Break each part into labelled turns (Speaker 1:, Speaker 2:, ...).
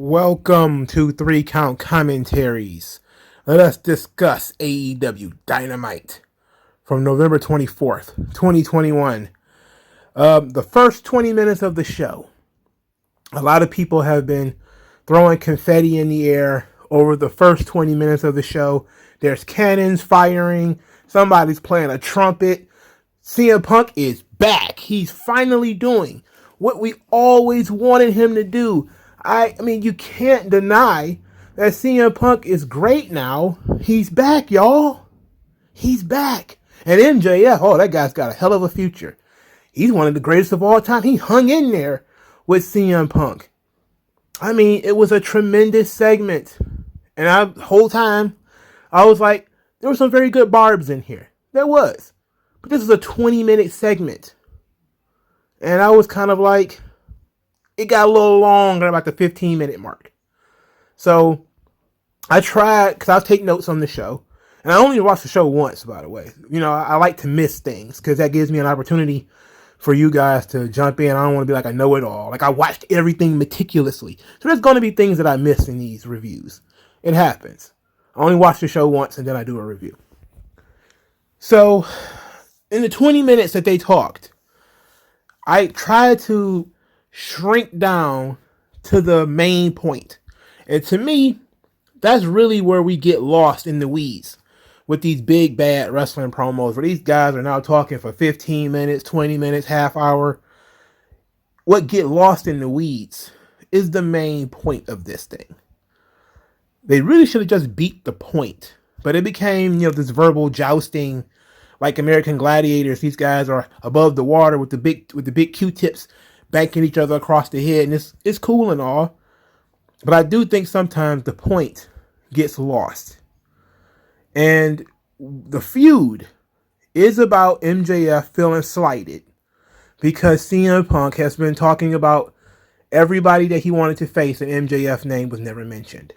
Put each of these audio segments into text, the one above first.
Speaker 1: Welcome to 3-Count Commentaries. Let us discuss AEW Dynamite from November 24th, 2021. The first 20 minutes of the show. A lot of people have been throwing confetti in the air over the first 20 minutes of the show. There's cannons firing. Somebody's playing a trumpet. CM Punk is back. He's finally doing what we always wanted him to do. I mean, you can't deny that CM Punk is great now. He's back, y'all. He's back. And MJF, oh, that guy's got a hell of a future. He's one of the greatest of all time. He hung in there with CM Punk. I mean, it was a tremendous segment. And the whole time, I was like, there were some very good barbs in here. There was. But this is a 20-minute segment. And I was kind of like, it got a little long at about the 15-minute mark. So I tried, because I'll take notes on the show. And I only watched the show once, by the way. You know, I like to miss things, because that gives me an opportunity for you guys to jump in. I don't want to be like I know it all. Like, I watched everything meticulously. So there's going to be things that I miss in these reviews. It happens. I only watch the show once, and then I do a review. So in the 20 minutes that they talked, I tried to shrink down to the main point. And to me, that's really where we get lost in the weeds with these big bad wrestling promos, where these guys are now talking for 15 minutes, 20 minutes, half hour. What get lost in the weeds is the main point of this thing. They really should have just beat the point, but it became, this verbal jousting like American Gladiators. These guys are above the water with the big Q-tips banking each other across the head, and it's cool and all, but I do think sometimes the point gets lost. And the feud is about MJF feeling slighted because CM Punk has been talking about everybody that he wanted to face, and MJF's name was never mentioned.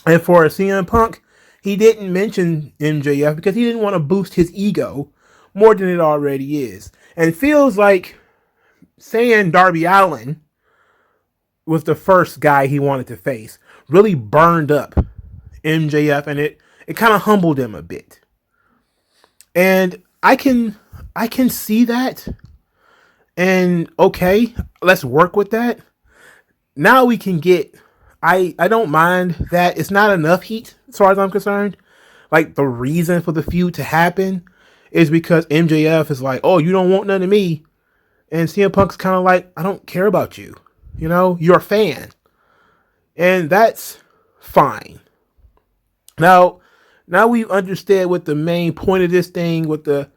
Speaker 1: And for CM Punk, he didn't mention MJF because he didn't want to boost his ego more than it already is. And it feels like saying Darby Allin was the first guy he wanted to face really burned up MJF, and it kind of humbled him a bit. And I can see that. And okay, let's work with that. Now we can get, I don't mind that it's not enough heat as far as I'm concerned. Like, the reason for the feud to happen is because MJF is like, oh, you don't want none of me. And CM Punk's kind of like, I don't care about you. You're a fan. And that's fine. Now we understand what the main point of this thing, what the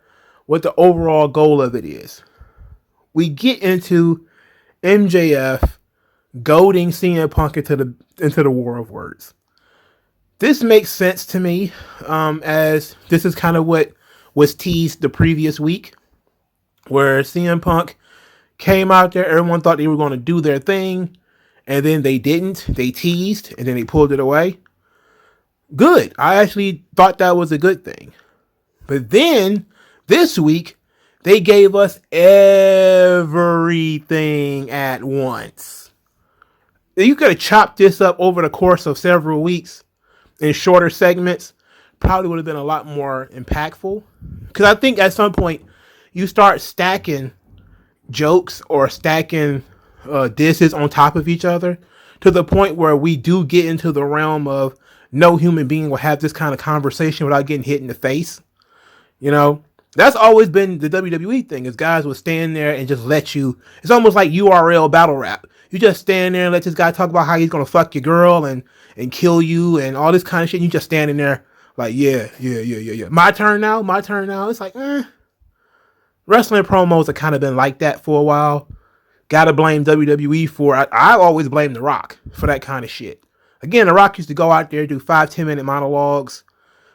Speaker 1: overall goal of it is. We get into MJF goading CM Punk into the war of words. This makes sense to me, as this is kind of what was teased the previous week, where CM Punk came out there, everyone thought they were going to do their thing, and then they didn't. They teased, and then they pulled it away. Good. I actually thought that was a good thing. But then, this week, they gave us everything at once. You could have chopped this up over the course of several weeks in shorter segments. Probably would have been a lot more impactful. Because I think at some point, you start stacking jokes or stacking disses on top of each other to the point where we do get into the realm of no human being will have this kind of conversation without getting hit in the face. That's always been the WWE thing, is guys will stand there and just let you. It's almost like URL battle rap. You just stand there and let this guy talk about how he's going to fuck your girl and kill you and all this kind of shit. You just standing there like, yeah. My turn now. It's like, wrestling promos have kind of been like that for a while. Gotta blame WWE for it. I always blame The Rock for that kind of shit. Again, The Rock used to go out there, do 5-10 minute monologues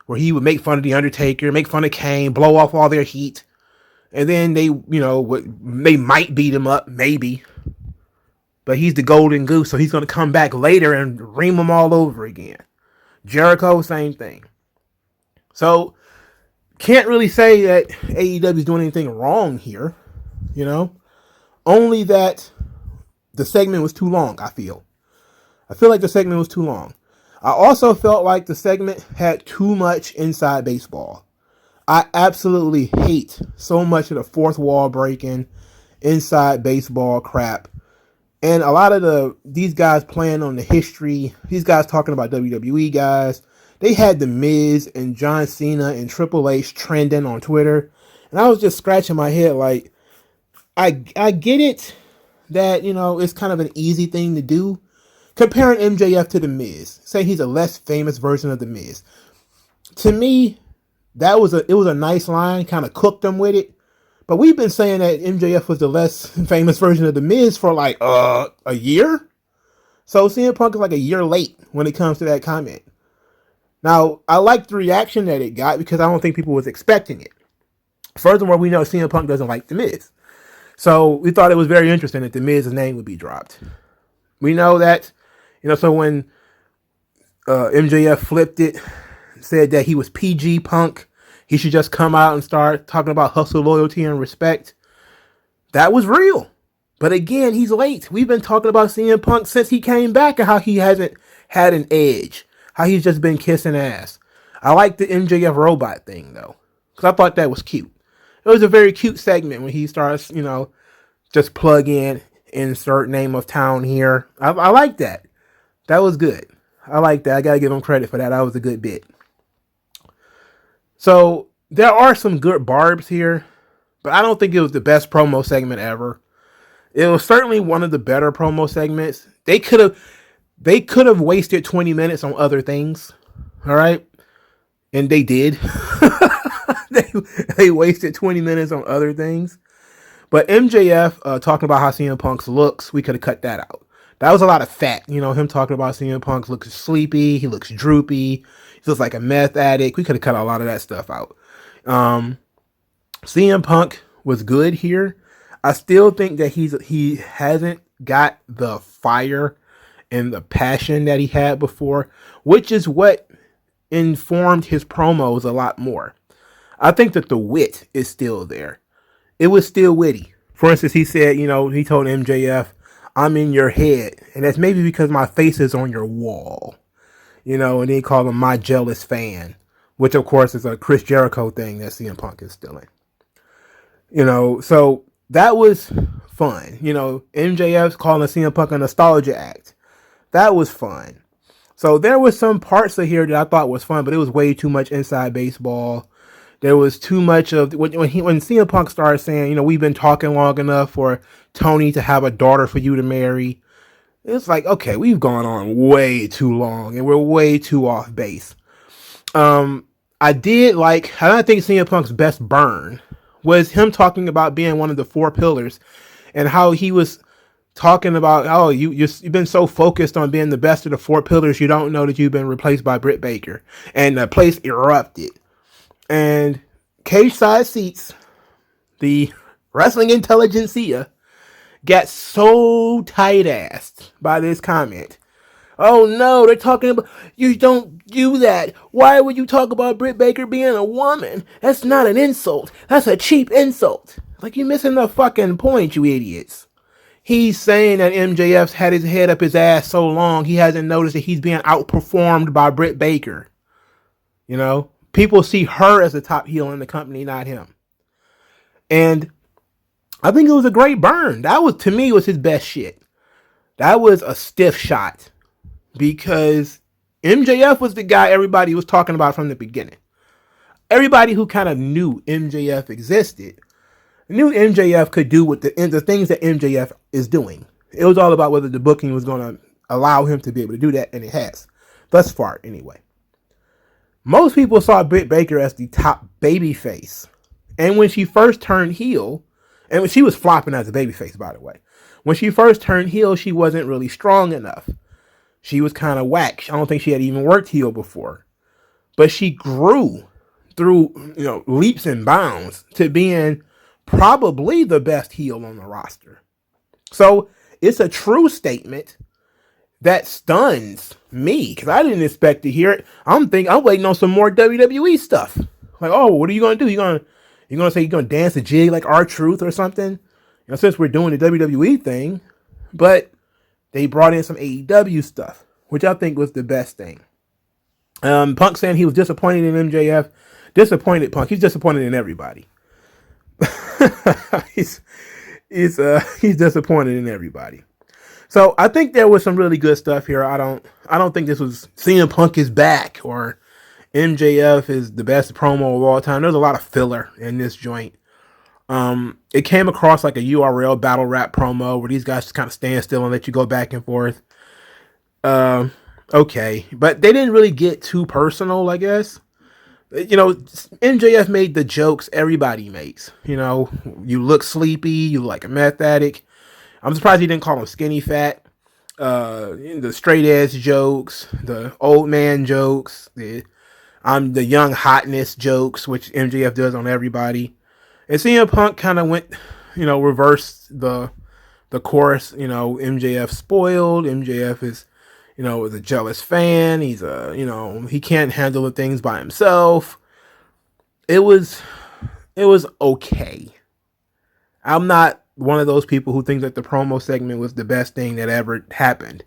Speaker 1: where he would make fun of The Undertaker, make fun of Kane, blow off all their heat. And then they might beat him up, maybe. But he's the golden goose, so he's going to come back later and ream them all over again. Jericho, same thing. So, can't really say that AEW is doing anything wrong here, Only that the segment was too long, I feel. I feel like the segment was too long. I also felt like the segment had too much inside baseball. I absolutely hate so much of the fourth wall breaking, inside baseball crap. And a lot of these guys playing on the history, these guys talking about WWE guys. They had The Miz and John Cena and Triple H trending on Twitter. And I was just scratching my head like, I get it that, it's kind of an easy thing to do. Comparing MJF to The Miz. Say he's a less famous version of The Miz. To me, it was a nice line, kind of cooked them with it. But we've been saying that MJF was the less famous version of The Miz for like a year. So CM Punk is like a year late when it comes to that comment. Now, I like the reaction that it got because I don't think people was expecting it. Furthermore, we know CM Punk doesn't like The Miz. So we thought it was very interesting that The Miz's name would be dropped. We know that, so when MJF flipped it, said that he was PG Punk, he should just come out and start talking about hustle, loyalty, and respect. That was real. But again, he's late. We've been talking about CM Punk since he came back and how he hasn't had an edge. How he's just been kissing ass. I like the MJF robot thing, though. Because I thought that was cute. It was a very cute segment when he starts, just plug in, insert name of town here. I like that. That was good. I like that. I got to give him credit for that. That was a good bit. So, there are some good barbs here. But I don't think it was the best promo segment ever. It was certainly one of the better promo segments. They could have wasted 20 minutes on other things. All right? And they did. they wasted 20 minutes on other things. But MJF talking about how CM Punk's looks, we could have cut that out. That was a lot of fat. Him talking about CM Punk looks sleepy. He looks droopy. He looks like a meth addict. We could have cut a lot of that stuff out. CM Punk was good here. I still think that he hasn't got the fire and the passion that he had before, which is what informed his promos a lot more. I think that the wit is still there. It was still witty. For instance, he said, he told MJF, I'm in your head. And that's maybe because my face is on your wall. And then he called him my jealous fan, which of course is a Chris Jericho thing that CM Punk is stealing. So that was fun. MJF's calling CM Punk a nostalgia act. That was fun. So there was some parts of here that I thought was fun, but it was way too much inside baseball. There was too much of when CM Punk started saying, we've been talking long enough for Tony to have a daughter for you to marry. It's like, okay, we've gone on way too long and we're way too off base. I think CM Punk's best burn was him talking about being one of the four pillars and how he was talking about, you've been so focused on being the best of the four pillars, you don't know that you've been replaced by Britt Baker. And the place erupted. And Cage Side Seats, the wrestling intelligentsia, got so tight-assed by this comment. Oh no, they're talking about, you don't do that. Why would you talk about Britt Baker being a woman? That's not an insult. That's a cheap insult. Like, you're missing the fucking point, you idiots. He's saying that MJF's had his head up his ass so long, he hasn't noticed that he's being outperformed by Britt Baker. People see her as the top heel in the company, not him. And I think it was a great burn. That was, to me, was his best shit. That was a stiff shot. Because MJF was the guy everybody was talking about from the beginning. Everybody who kind of knew MJF existed knew MJF could do with the things that MJF is doing. It was all about whether the booking was going to allow him to be able to do that, and it has. Thus far, anyway. Most people saw Britt Baker as the top babyface. And when she first turned heel, and when she was flopping as a babyface, by the way. When she first turned heel, she wasn't really strong enough. She was kind of whack. I don't think she had even worked heel before. But she grew through, leaps and bounds to being probably the best heel on the roster. So it's a true statement that stuns me because I didn't expect to hear it. I'm waiting on some more WWE stuff. Like, what are you gonna do? You gonna say you're gonna dance a jig like R-Truth or something? Since we're doing the WWE thing, but they brought in some AEW stuff, which I think was the best thing. Punk saying he was disappointed in MJF. Disappointed Punk. He's disappointed in everybody. he's disappointed in everybody. So I think there was some really good stuff here. I don't think this was CM Punk is back or MJF is the best promo of all time. There's a lot of filler in this joint. It came across like a URL battle rap promo where these guys just kind of stand still and let you go back and forth. Okay, but they didn't really get too personal, I guess. You know, MJF made the jokes everybody makes. You know, you look sleepy, you look like a meth addict. I'm surprised he didn't call him skinny fat. The straight ass jokes, the old man jokes, the young hotness jokes, which MJF does on everybody. And CM Punk kind of went, you know, reversed the chorus. You know, MJF spoiled. MJF is, you know, a jealous fan. He's you know, he can't handle the things by himself. It was okay. I'm not one of those people who think that the promo segment was the best thing that ever happened.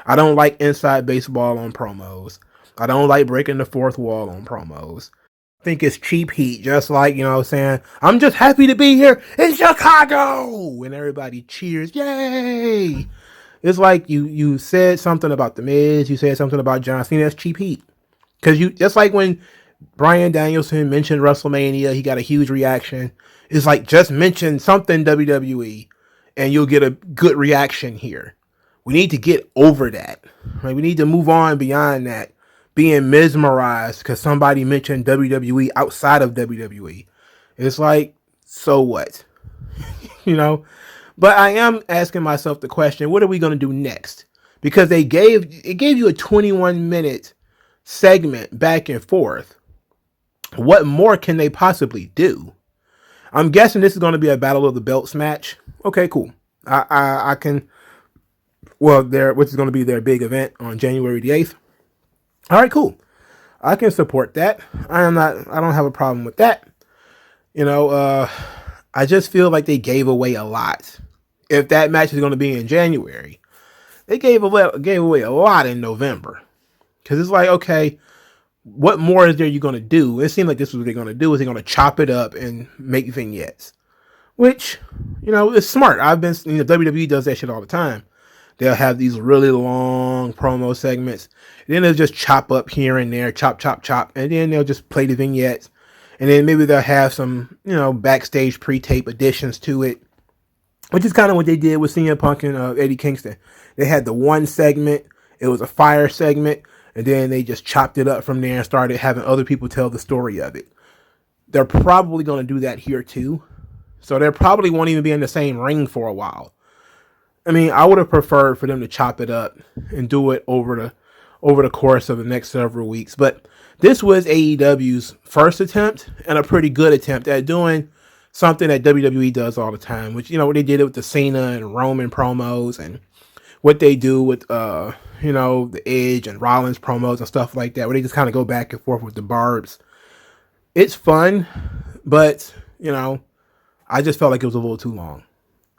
Speaker 1: I don't like inside baseball on promos. I don't like breaking the fourth wall on promos. I think it's cheap heat, just like, you know, saying, I'm just happy to be here in Chicago, and everybody cheers, yay! It's like you said something about The Miz, you said something about John Cena, that's cheap heat. Because you, just like when Bryan Danielson mentioned WrestleMania, he got a huge reaction. It's like, just mention something WWE, and you'll get a good reaction here. We need to get over that. Like, we need to move on beyond that. Being mesmerized because somebody mentioned WWE outside of WWE. It's like, so what? You know? But I am asking myself the question, what are we going to do next? Because it gave you a 21-minute segment back and forth. What more can they possibly do? I'm guessing this is going to be a Battle of the Belts match. Okay, cool. I can, well, which is going to be their big event on January the 8th. All right, cool. I can support that. I don't have a problem with that. You know, I just feel like they gave away a lot. If that match is going to be in January, they gave away a lot in November. Because it's like, okay, what more is there you going to do? It seemed like this was what they're going to do. Is they're going to chop it up and make vignettes. Which, you know, is smart. WWE does that shit all the time. They'll have these really long promo segments. And then they'll just chop up here and there, chop. And then they'll just play the vignettes. And then maybe they'll have some, you know, backstage pre-tape additions to it. Which is kind of what they did with CM Punk and Eddie Kingston. They had the one segment. It was a fire segment. And then they just chopped it up from there and started having other people tell the story of it. They're probably going to do that here too. So they probably won't even be in the same ring for a while. I mean, I would have preferred for them to chop it up and do it over the course of the next several weeks. But this was AEW's first attempt and a pretty good attempt at doing something that WWE does all the time, which, you know, they did it with the Cena and Roman promos and what they do with, you know, the Edge and Rollins promos and stuff like that, where they just kind of go back and forth with the barbs. It's fun, but, you know, I just felt like it was a little too long.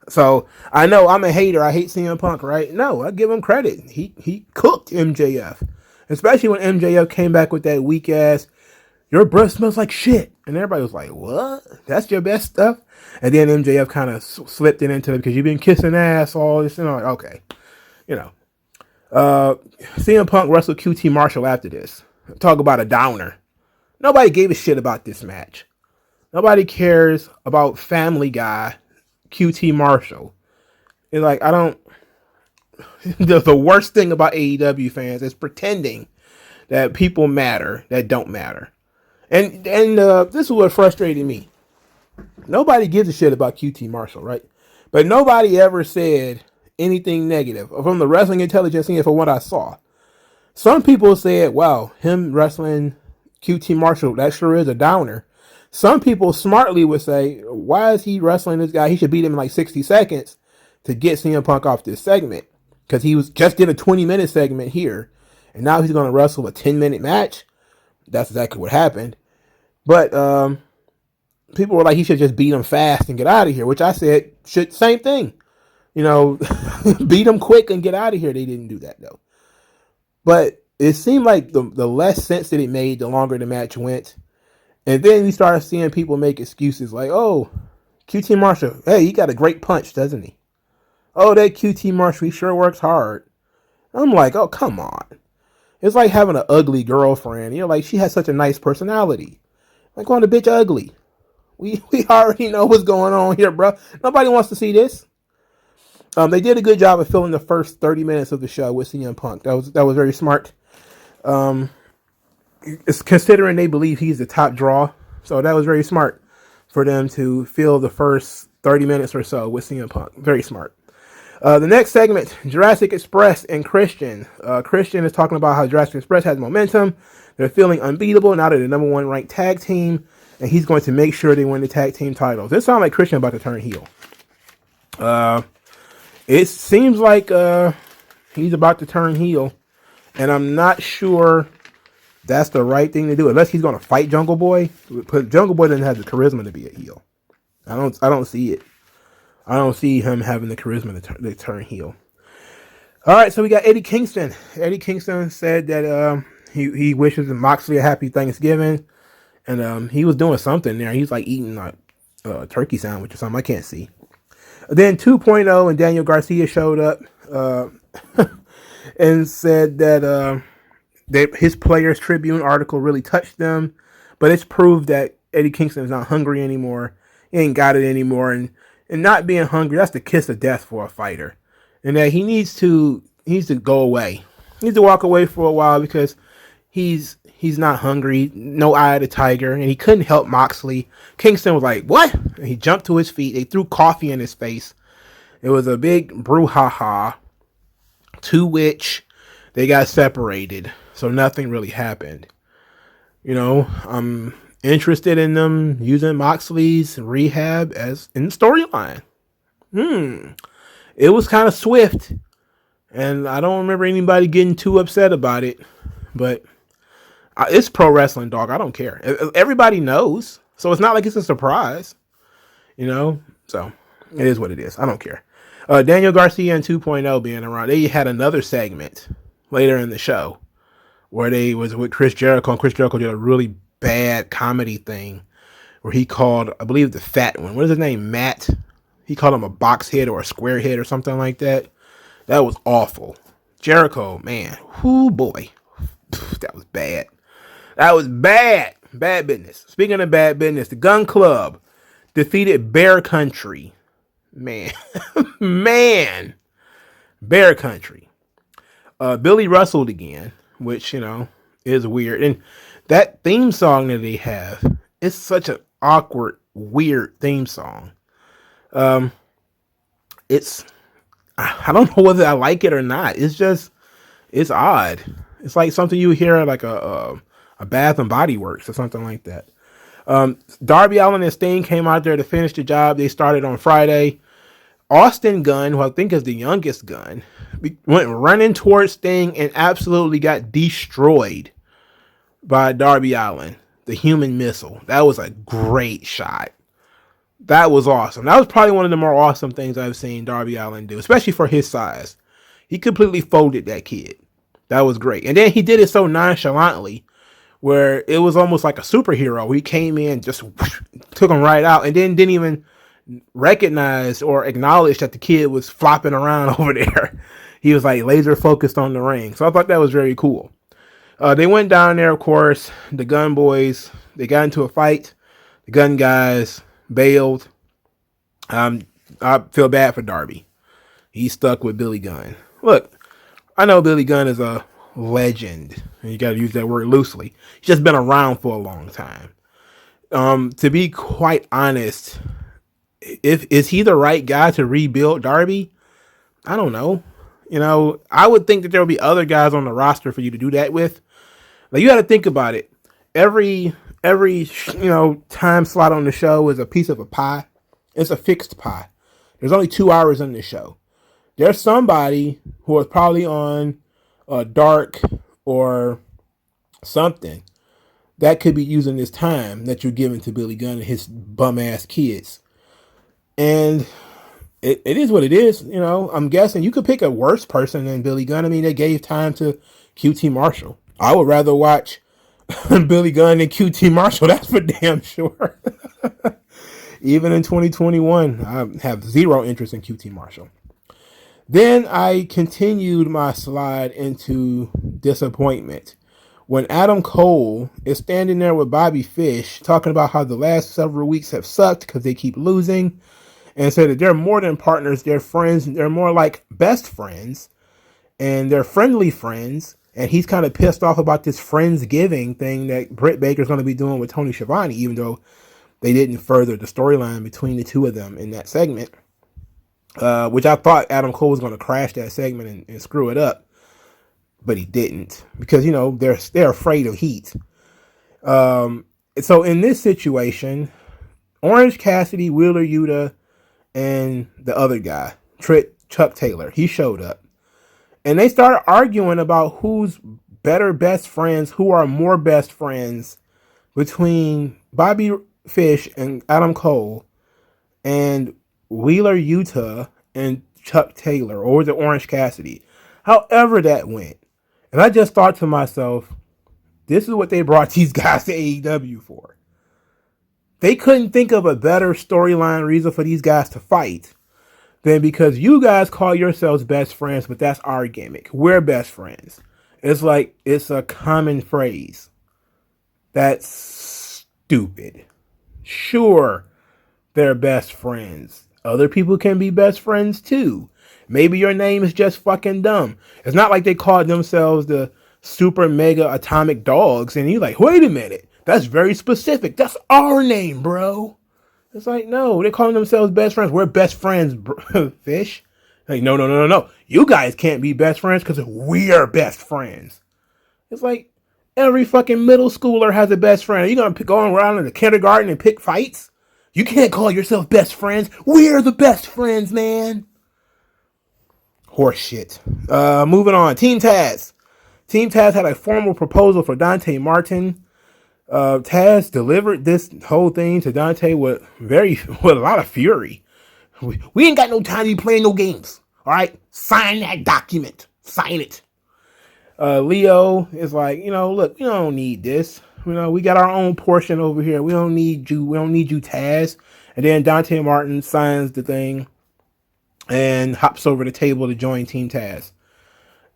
Speaker 1: So I know I'm a hater. I hate CM Punk, right? No, I give him credit. He cooked MJF, especially when MJF came back with that weak ass, your breath smells like shit. And everybody was like, what? That's your best stuff? And then MJF kind of slipped it into it because you've been kissing ass, all this. You know, like, okay. You know. CM Punk wrestled QT Marshall after this. Talk about a downer. Nobody gave a shit about this match. Nobody cares about Family Guy QT Marshall. It's like, I don't... the worst thing about AEW fans is pretending that people matter that don't matter. And this is what frustrated me. Nobody gives a shit about QT Marshall, right? But nobody ever said anything negative from the wrestling intelligence and from what I saw. Some people said, wow, him wrestling QT Marshall, that sure is a downer. Some people smartly would say, why is he wrestling this guy? He should beat him in like 60 seconds to get CM Punk off this segment. Because he just did a 20-minute segment here. And now he's going to wrestle a 10-minute match. That's exactly what happened. But people were like, he should just beat him fast and get out of here. Which I said, same thing. beat them quick and get out of here. They didn't do that though. But it seemed like the less sense that it made, the longer the match went. And then we started seeing people make excuses like, oh, QT Marshall, hey, he got a great punch, doesn't he? Oh, that QT Marshall, he sure works hard. I'm like, oh, come on. It's like having an ugly girlfriend. Like, she has such a nice personality. Like, calling the bitch ugly. We already know what's going on here, bro. Nobody wants to see this. They did a good job of filling the first 30 minutes of the show with CM Punk. That was very smart. It's considering they believe he's the top draw, so that was very smart for them to fill the first 30 minutes or so with CM Punk. Very smart. The next segment, Jurassic Express and Christian. Christian is talking about how Jurassic Express has momentum. They're feeling unbeatable. Now they're the number one ranked tag team, and he's going to make sure they win the tag team titles. This sounds like Christian about to turn heel. It seems like he's about to turn heel, and I'm not sure that's the right thing to do, unless he's going to fight Jungle Boy. But Jungle Boy doesn't have the charisma to be a heel. I don't see it. I don't see him having the charisma to turn heel. All right, so we got Eddie Kingston. Eddie Kingston said that he wishes Moxley a happy Thanksgiving, and he was doing something there. He's like eating a turkey sandwich or something. I can't see. Then 2.0 and Daniel Garcia showed up and said that his Players Tribune article really touched them, but it's proved that Eddie Kingston is not hungry anymore. He ain't got it anymore, and not being hungry, that's the kiss of death for a fighter. And that he needs to go away. He needs to walk away for a while because he's not hungry, no eye of the tiger, and he couldn't help Moxley. Kingston was like, what? And he jumped to his feet. They threw coffee in his face. It was a big brouhaha, to which they got separated. So nothing really happened. I'm interested in them using Moxley's rehab as in the storyline. It was kind of swift, and I don't remember anybody getting too upset about it, but it's pro wrestling, dog. I don't care. Everybody knows, so it's not like it's a surprise, so it is what it is. I don't care. Daniel Garcia and 2.0 being around, they had another segment later in the show where they was with Chris Jericho, and Chris Jericho did a really bad comedy thing where he called, I believe, the fat one, what is his name, Matt? He called him a box head or a square head or something like that. That was awful. Jericho, man, whoo boy, that was bad. That was bad. Bad business. Speaking of bad business, the Gunn Club defeated Bear Country. Man. Bear Country. Billy Russelled again, which, is weird. And that theme song that they have is such an awkward, weird theme song. I don't know whether I like it or not. It's odd. It's like something you hear at like a Bath and Body Works or something like that. Darby Allin and Sting came out there to finish the job. They started on Friday. Austin Gunn, who I think is the youngest Gunn, went running towards Sting and absolutely got destroyed by Darby Allin, the human missile. That was a great shot. That was awesome. That was probably one of the more awesome things I've seen Darby Allin do, especially for his size. He completely folded that kid. That was great. And then he did it so nonchalantly where it was almost like a superhero. He came in, just took him right out, and then didn't even recognize or acknowledge that the kid was flopping around over there. He was like laser focused on the ring. So I thought that was very cool. They went down there, of course, the Gunn boys, they got into a fight. The Gunn guys bailed. I feel bad for Darby. He's stuck with Billy Gunn. Look, I know Billy Gunn is a legend, and you got to use that word loosely. He's just been around for a long time. To be quite honest, is he the right guy to rebuild Darby? I don't know. I would think that there would be other guys on the roster for you to do that with. Like, you got to think about it. Every time slot on the show is a piece of a pie. It's a fixed pie. There's only 2 hours in the show. There's somebody who is probably on Dark or something that could be using this time that you're giving to Billy Gunn and his bum ass kids. And it is what it is. You know, I'm guessing you could pick a worse person than Billy Gunn. I mean, they gave time to QT Marshall. I would rather watch Billy Gunn than QT Marshall. That's for damn sure. Even in 2021, I have zero interest in QT Marshall. Then I continued my slide into disappointment when Adam Cole is standing there with Bobby Fish talking about how the last several weeks have sucked because they keep losing, and said that they're more than partners, they're friends, they're more like best friends, and they're friendly friends. And he's kind of pissed off about this Friendsgiving thing that Britt Baker's going to be doing with Tony Schiavone, even though they didn't further the storyline between the two of them in that segment, which I thought Adam Cole was going to crash that segment and screw it up, but he didn't, because, you know, they're afraid of heat. So in this situation, Orange Cassidy, Wheeler Yuta, and the other guy, Chuck Taylor, he showed up. And they started arguing about who's better best friends, who are more best friends between Bobby Fish and Adam Cole and Wheeler Yuta and Chuck Taylor, or was it Orange Cassidy? However that went. And I just thought to myself, this is what they brought these guys to AEW for. They couldn't think of a better storyline reason for these guys to fight than because you guys call yourselves best friends, but that's our gimmick. We're best friends. It's like, it's a common phrase. That's stupid. Sure, they're best friends. Other people can be best friends too. Maybe your name is just fucking dumb. It's not like they called themselves the Super Mega Atomic Dogs, and you're like, wait a minute, that's very specific. That's our name, bro. It's like, no, they're calling themselves best friends. We're best friends, Fish. Like, no. You guys can't be best friends because we're best friends. It's like every fucking middle schooler has a best friend. Are you going to go around in the kindergarten and pick fights? You can't call yourself best friends. We're the best friends, man. Horse shit. Moving on. Team Taz. Team Taz had a formal proposal for Dante Martin. Taz delivered this whole thing to Dante with a lot of fury. We ain't got no time to be playing no games. All right, sign that document. Sign it. Leo is like, look, we don't need this. We got our own portion over here. We don't need you. We don't need you, Taz. And then Dante Martin signs the thing and hops over the table to join Team Taz.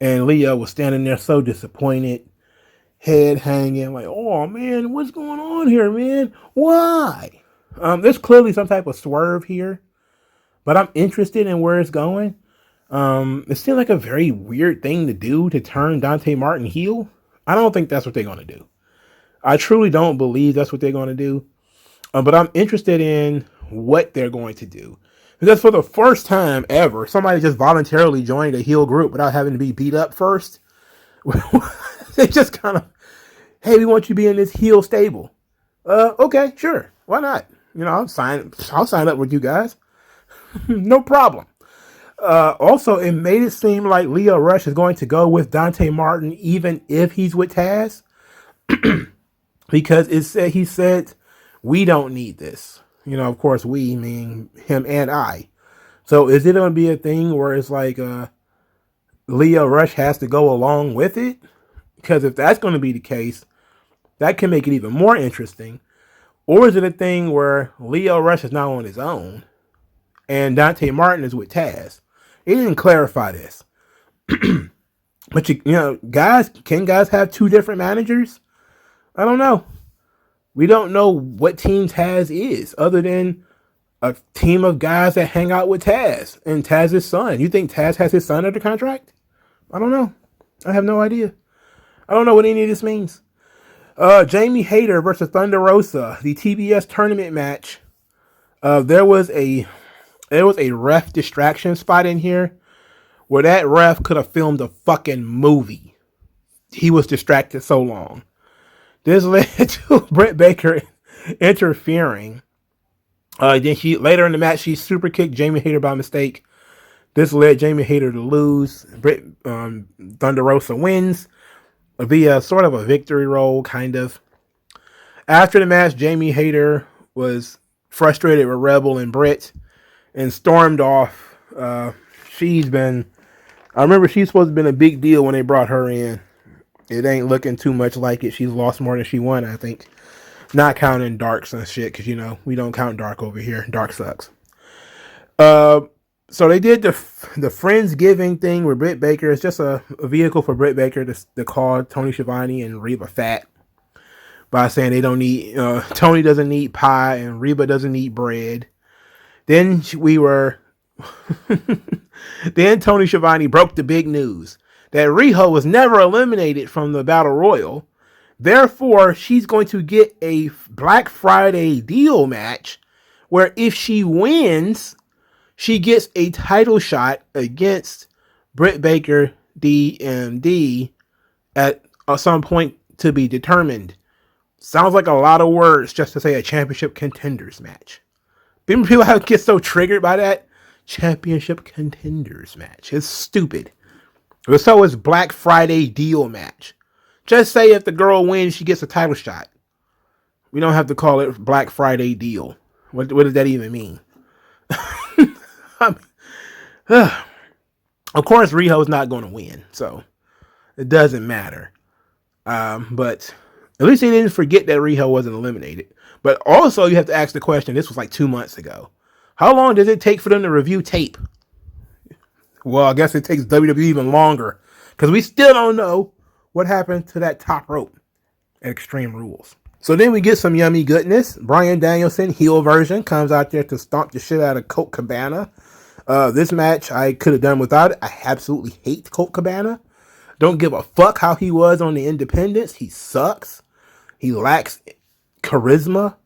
Speaker 1: And Leo was standing there so disappointed, head hanging, like, oh man, what's going on here, man? Why? There's clearly some type of swerve here, but I'm interested in where it's going. It seems like a very weird thing to do, to turn Dante Martin heel. I don't think that's what they're going to do. I truly don't believe that's what they're going to do. But I'm interested in what they're going to do. Because for the first time ever, somebody just voluntarily joined a heel group without having to be beat up first. They just kind of, hey, we want you to be in this heel stable. Okay, sure. Why not? I'll sign up with you guys. No problem. Also, it made it seem like Leo Rush is going to go with Dante Martin even if he's with Taz. Because he said, we don't need this. Of course, we mean him and I. So is it going to be a thing where it's like Leo Rush has to go along with it? Because if that's going to be the case, that can make it even more interesting. Or is it a thing where Leo Rush is now on his own and Dante Martin is with Taz? It didn't clarify this. But can guys have two different managers? I don't know. We don't know what Team Taz is other than a team of guys that hang out with Taz and Taz's son. You think Taz has his son under contract? I don't know. I have no idea. I don't know what any of this means. Jamie Hayter versus Thunder Rosa, the TBS tournament match. There was a ref distraction spot in here where that ref could have filmed a fucking movie. He was distracted so long. This led to Britt Baker interfering. Then later in the match, she super kicked Jamie Hayter by mistake. This led Jamie Hayter to lose. Thunder Rosa wins via sort of a victory roll, kind of. After the match, Jamie Hayter was frustrated with Rebel and Britt and stormed off. I remember she's supposed to have been a big deal when they brought her in. It ain't looking too much like it. She's lost more than she won, I think. Not counting Darks and shit, because, we don't count Dark over here. Dark sucks. So they did the Friendsgiving thing with Britt Baker. It's just a vehicle for Britt Baker to call Tony Schiavone and Reba fat by saying they don't need, Tony doesn't need pie and Reba doesn't need bread. Then then Tony Schiavone broke the big news that Riho was never eliminated from the Battle Royal. Therefore, she's going to get a Black Friday deal match where if she wins, she gets a title shot against Britt Baker, DMD, at some point to be determined. Sounds like a lot of words just to say a championship contenders match. People get so triggered by that. Championship contenders match. It's stupid. So is Black Friday deal match. Just say if the girl wins, she gets a title shot. We don't have to call it Black Friday deal. What does that even mean? Of course, Riho's not going to win, so it doesn't matter. But at least they didn't forget that Riho wasn't eliminated. But also, you have to ask the question, this was like 2 months ago. How long does it take for them to review tape? Well, I guess it takes WWE even longer, because we still don't know what happened to that top rope at Extreme Rules. So then we get some yummy goodness. Bryan Danielson, heel version, comes out there to stomp the shit out of Colt Cabana. This match I could have done without it. I absolutely hate Colt Cabana. Don't give a fuck how he was on the Independents. He sucks. He lacks charisma.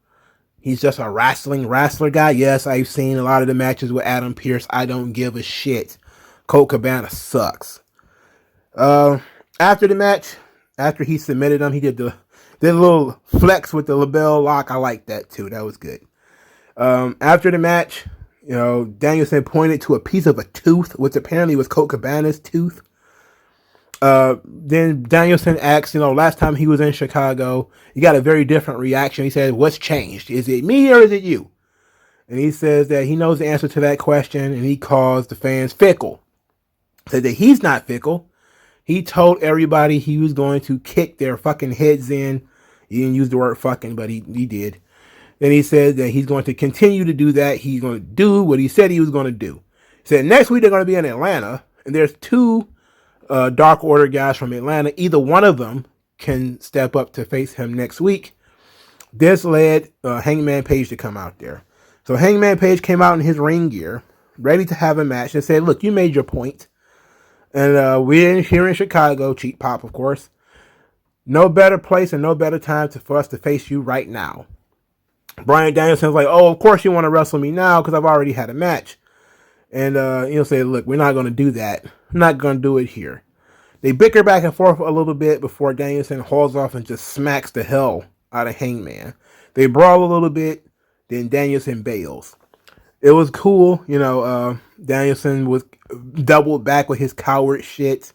Speaker 1: He's just a wrestler guy. Yes, I've seen a lot of the matches with Adam Pearce. I don't give a shit. Colt Cabana sucks. After the match, after he submitted him, he did the little flex with the label lock. I like that too. That was good. After the match, Danielson pointed to a piece of a tooth, which apparently was Colt Cabana's tooth. Then Danielson asked, last time he was in Chicago, he got a very different reaction. He said, "What's changed? Is it me or is it you?" And he says that he knows the answer to that question, and he calls the fans fickle. Said that he's not fickle. He told everybody he was going to kick their fucking heads in. He didn't use the word fucking, but he did. Then he said that he's going to continue to do that. He's going to do what he said he was going to do. He said next week they're going to be in Atlanta, and there's 2 Dark Order guys from Atlanta. Either one of them can step up to face him next week. This led Hangman Page to come out there. So Hangman Page came out in his ring gear, ready to have a match, and said, "Look, you made your point. And we're here in Chicago, cheap pop, of course. No better place and no better time for us to face you right now." Bryan Danielson's like, "Oh, of course you want to wrestle me now because I've already had a match." And he'll say, "Look, we're not going to do that. I'm not going to do it here." They bicker back and forth a little bit before Danielson hauls off and just smacks the hell out of Hangman. They brawl a little bit, then Danielson bails. It was cool, Danielson was doubled back with his coward shit.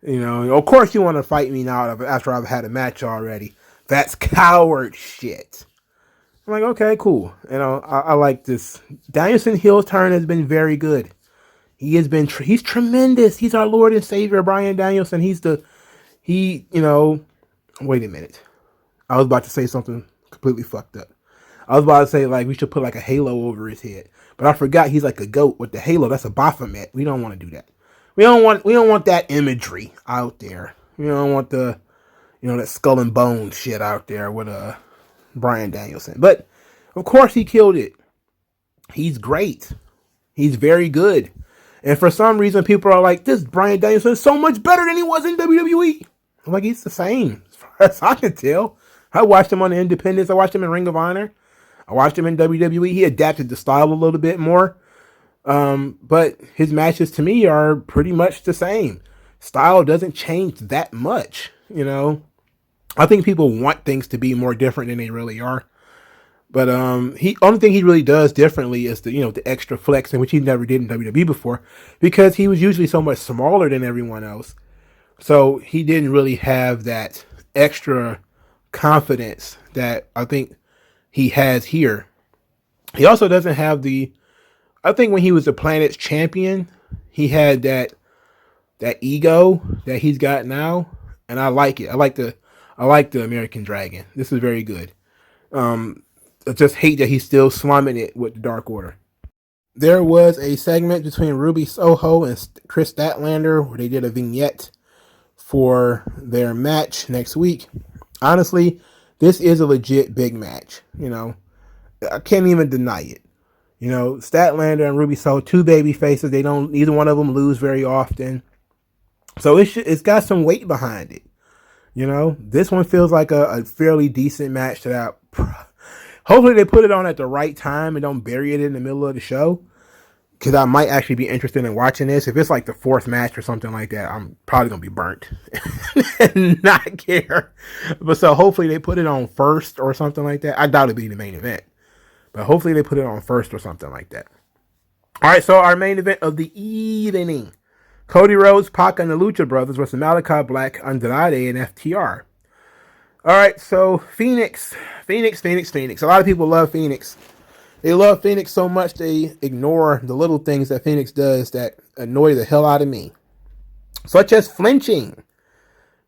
Speaker 1: Of course you want to fight me now after I've had a match already. That's coward shit. I'm like, okay, cool. I like this. Danielson heel turn has been very good. He's tremendous. He's our Lord and Savior, Bryan Danielson. Wait a minute. I was about to say something completely fucked up. I was about to say, we should put a halo over his head. But I forgot he's like a goat with the halo. That's a Baphomet. We don't want to do that. We don't want that imagery out there. We don't want that skull and bone shit out there with Bryan Danielson. But of course he killed it. He's great. He's very good. And for some reason people are like, this Bryan Danielson is so much better than he was in WWE. I'm like, he's the same as far as I can tell. I watched him on the Independents. I watched him in Ring of Honor. I watched him in WWE. He adapted the style a little bit more. But his matches to me are pretty much the same. Style doesn't change that much, I think people want things to be more different than they really are. But only thing he really does differently is the extra flexing, which he never did in WWE before, because he was usually so much smaller than everyone else. So he didn't really have that extra confidence that I think he has here. He also doesn't have I think when he was the Planet's champion, he had that ego that he's got now, and I like it. I like the American Dragon. This is very good. I just hate that he's still slumming it with the Dark Order. There was a segment between Ruby Soho and Chris Statlander where they did a vignette for their match next week. Honestly, this is a legit big match. I can't even deny it. Statlander and Ruby Soho, two baby faces. Neither one of them lose very often. So it's got some weight behind it. This one feels like a fairly decent match that hopefully they put it on at the right time and don't bury it in the middle of the show. Because I might actually be interested in watching this. If it's like the fourth match or something like that, I'm probably going to be burnt and not care. But so hopefully they put it on first or something like that. I doubt it'll be the main event. But hopefully they put it on first or something like that. All right, so our main event of the evening. Cody Rhodes, Pac, and the Lucha Brothers versus Malachi Black, Andrade, and FTR. All right, so Phoenix. A lot of people love Phoenix. They love Phoenix so much they ignore the little things that Phoenix does that annoy the hell out of me. Such as flinching.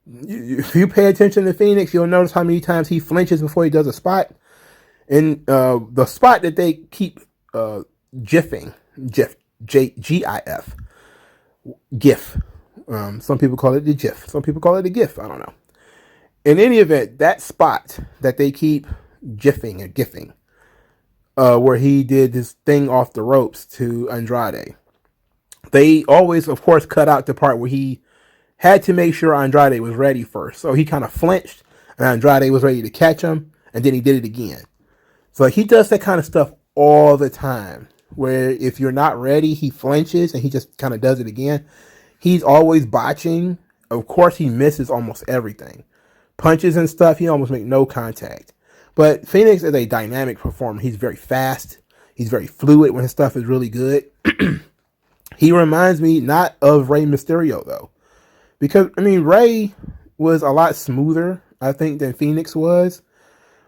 Speaker 1: If you pay attention to Phoenix, you'll notice how many times he flinches before he does a spot. And the spot that they keep GIFing, G-I-F, GIF. Some people call it the GIF. Some people call it a GIF. I don't know. In any event, that spot that they keep GIFing or GIFing, where he did this thing off the ropes to Andrade, they always, of course, cut out the part where he had to make sure Andrade was ready first. So he kind of flinched, and Andrade was ready to catch him, and then he did it again. So he does that kind of stuff all the time, where if you're not ready, he flinches, and he just kind of does it again. He's always botching. Of course, he misses almost everything. Punches and stuff, he almost makes no contact. But Phoenix is a dynamic performer. He's very fast. He's very fluid when his stuff is really good. He reminds me not of Rey Mysterio, though. Because, Rey was a lot smoother, I think, than Phoenix was.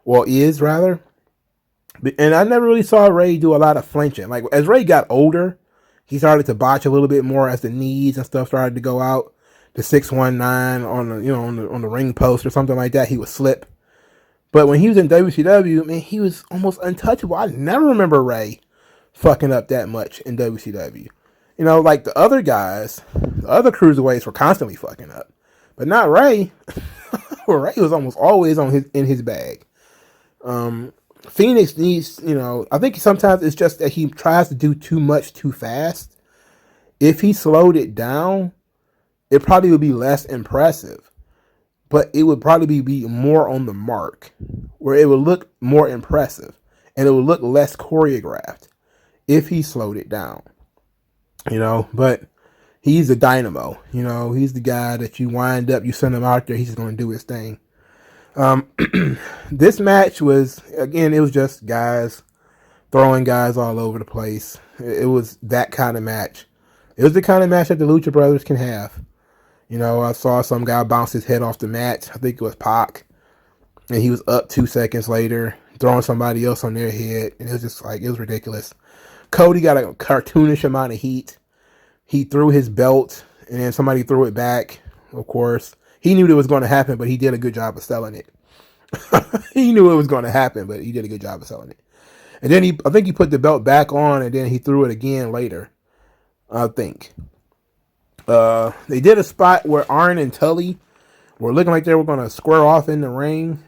Speaker 1: Well, is, rather. And I never really saw Rey do a lot of flinching. Like, as Rey got older, he started to botch a little bit more as the knees and stuff started to go out. The 619 on the ring post or something like that, he would slip. But when he was in WCW, he was almost untouchable. I never remember Rey fucking up that much in WCW. Like the other guys, the other cruiserweights were constantly fucking up. But not Rey. Rey was almost always in his bag. Phoenix needs, I think sometimes it's just that he tries to do too much too fast. If he slowed it down, it probably would be less impressive. But it would probably be more on the mark, where it would look more impressive, and it would look less choreographed if he slowed it down. But he's the dynamo. He's the guy that you wind up, you send him out there, he's just going to do his thing. This match was, again, it was just guys throwing guys all over the place. It was that kind of match. It was the kind of match that the Lucha Brothers can have. I saw some guy bounce his head off the mat. I think it was Pac. And he was up 2 seconds later, throwing somebody else on their head. And it was just it was ridiculous. Cody got a cartoonish amount of heat. He threw his belt, and then somebody threw it back, of course. He knew that was going to happen, but he did a good job of selling it. He knew it was going to happen, but he did a good job of selling it. And then I think he put the belt back on, and then he threw it again later, I think. They did a spot where Arn and Tully were looking like they were going to square off in the ring.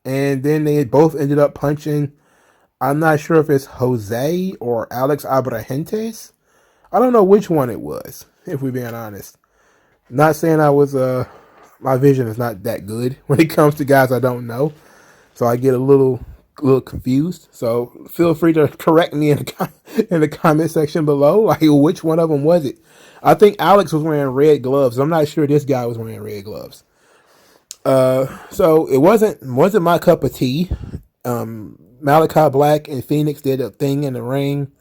Speaker 1: And then they both ended up punching. I'm not sure if it's Jose or Alex Abrahantes. I don't know which one it was, if we're being honest. Not saying my vision is not that good when it comes to guys I don't know. So I get a little confused. So feel free to correct me in the comment section below. Like, which one of them was it? I think Alex was wearing red gloves. I'm not sure this guy was wearing red gloves. So it wasn't my cup of tea. Malachi Black and Phoenix did a thing in the ring.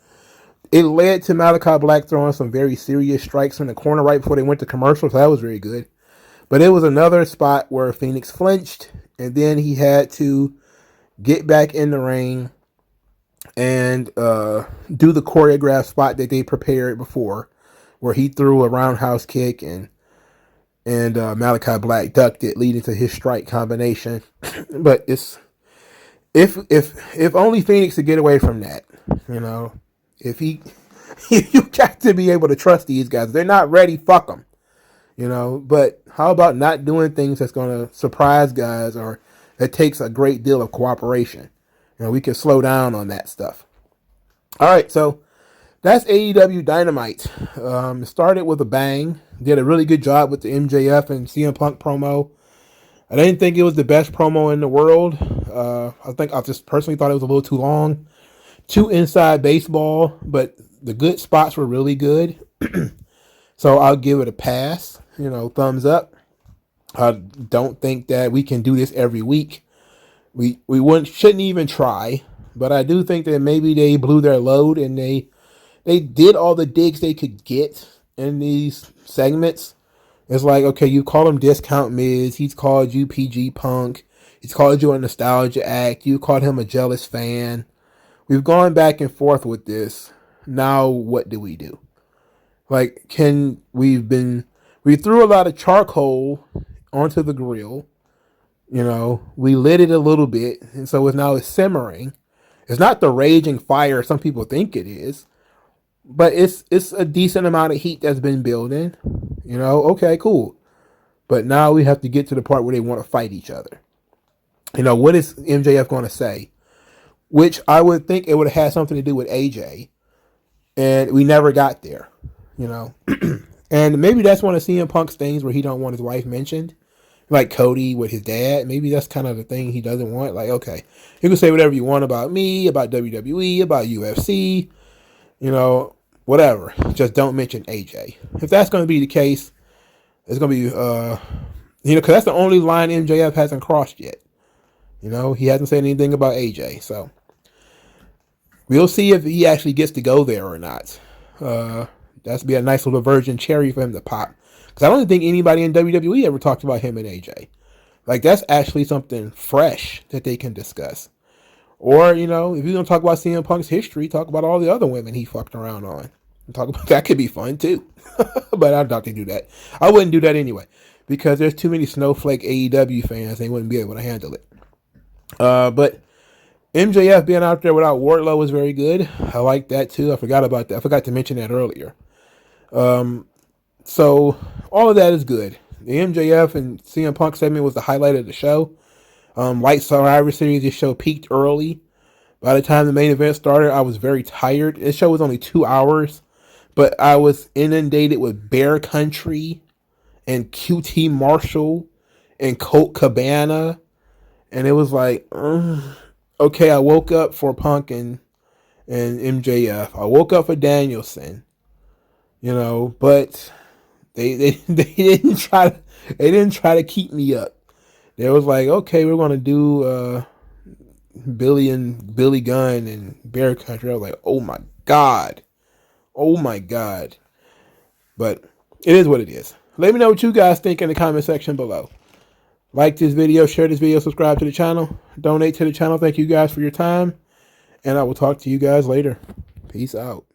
Speaker 1: It led to Malachi Black throwing some very serious strikes in the corner right before they went to commercial. So that was very good. But it was another spot where Phoenix flinched, and then he had to get back in the ring and do the choreographed spot that they prepared before, where he threw a roundhouse kick and Malachi Black ducked it, leading to his strike combination. But it's if only Phoenix could get away from that, you know. If you got to be able to trust these guys. If they're not ready, fuck them, you know. But how about not doing things that's going to surprise guys or that takes a great deal of cooperation? You know, we can slow down on that stuff. All right, so that's AEW Dynamite. It started with a bang. Did a really good job with the MJF and CM Punk promo. I didn't think it was the best promo in the world. I just personally thought it was a little too long. Too inside baseball, but the good spots were really good. So I'll give it a pass. You know, thumbs up. I don't think that we can do this every week. We shouldn't even try. But I do think that maybe they blew their load and they did all the digs they could get in these segments. It's like, okay, you call him Discount Miz. He's called you PG Punk. He's called you a nostalgia act. You called him a jealous fan. We've gone back and forth with this. Now what do we do? Like, we threw a lot of charcoal onto the grill. You know, we lit it a little bit, and so it's simmering. It's not the raging fire some people think it is, but it's a decent amount of heat that's been building. You know, okay, cool. But now we have to get to the part where they want to fight each other. You know, what is MJF going to say? Which I would think it would have had something to do with AJ, and we never got there. You know, and maybe that's one of CM Punk's things where he don't want his wife mentioned, like Cody with his dad. Maybe that's kind of the thing he doesn't want. Like, okay, you can say whatever you want about me, about WWE, about UFC, you know, whatever. Just don't mention AJ. If that's going to be the case, it's going to be, you know, because that's the only line MJF hasn't crossed yet. You know, he hasn't said anything about AJ. So we'll see if he actually gets to go there or not. That's be a nice little virgin cherry for him to pop. Because I don't think anybody in WWE ever talked about him and AJ. Like, that's actually something fresh that they can discuss. Or, you know, if you're going to talk about CM Punk's history, talk about all the other women he fucked around on. Talk about that. Could be fun, too. But I doubt they do that. I wouldn't do that anyway. Because there's too many snowflake AEW fans. They wouldn't be able to handle it. But MJF being out there without Wardlow was very good. I like that, too. I forgot about that. I forgot to mention that earlier. So all of that is good. The MJF and CM Punk segment was the highlight of the show. Light Survivor Series, this show peaked early. By the time the main event started, I was very tired. This show was only 2 hours, but I was inundated with Bear Country and QT Marshall and Colt Cabana. And it was like, okay, I woke up for Punk and MJF. I woke up for Danielson. You know, but they didn't try to keep me up. They was like, okay, we're gonna do Billy Gunn and Bear Country. I was like, oh my god. But it is what it is. Let me know what you guys think in the comment section below. Like this video, share this video, subscribe to the channel, donate to the channel. Thank you guys for your time, and I will talk to you guys later. Peace out.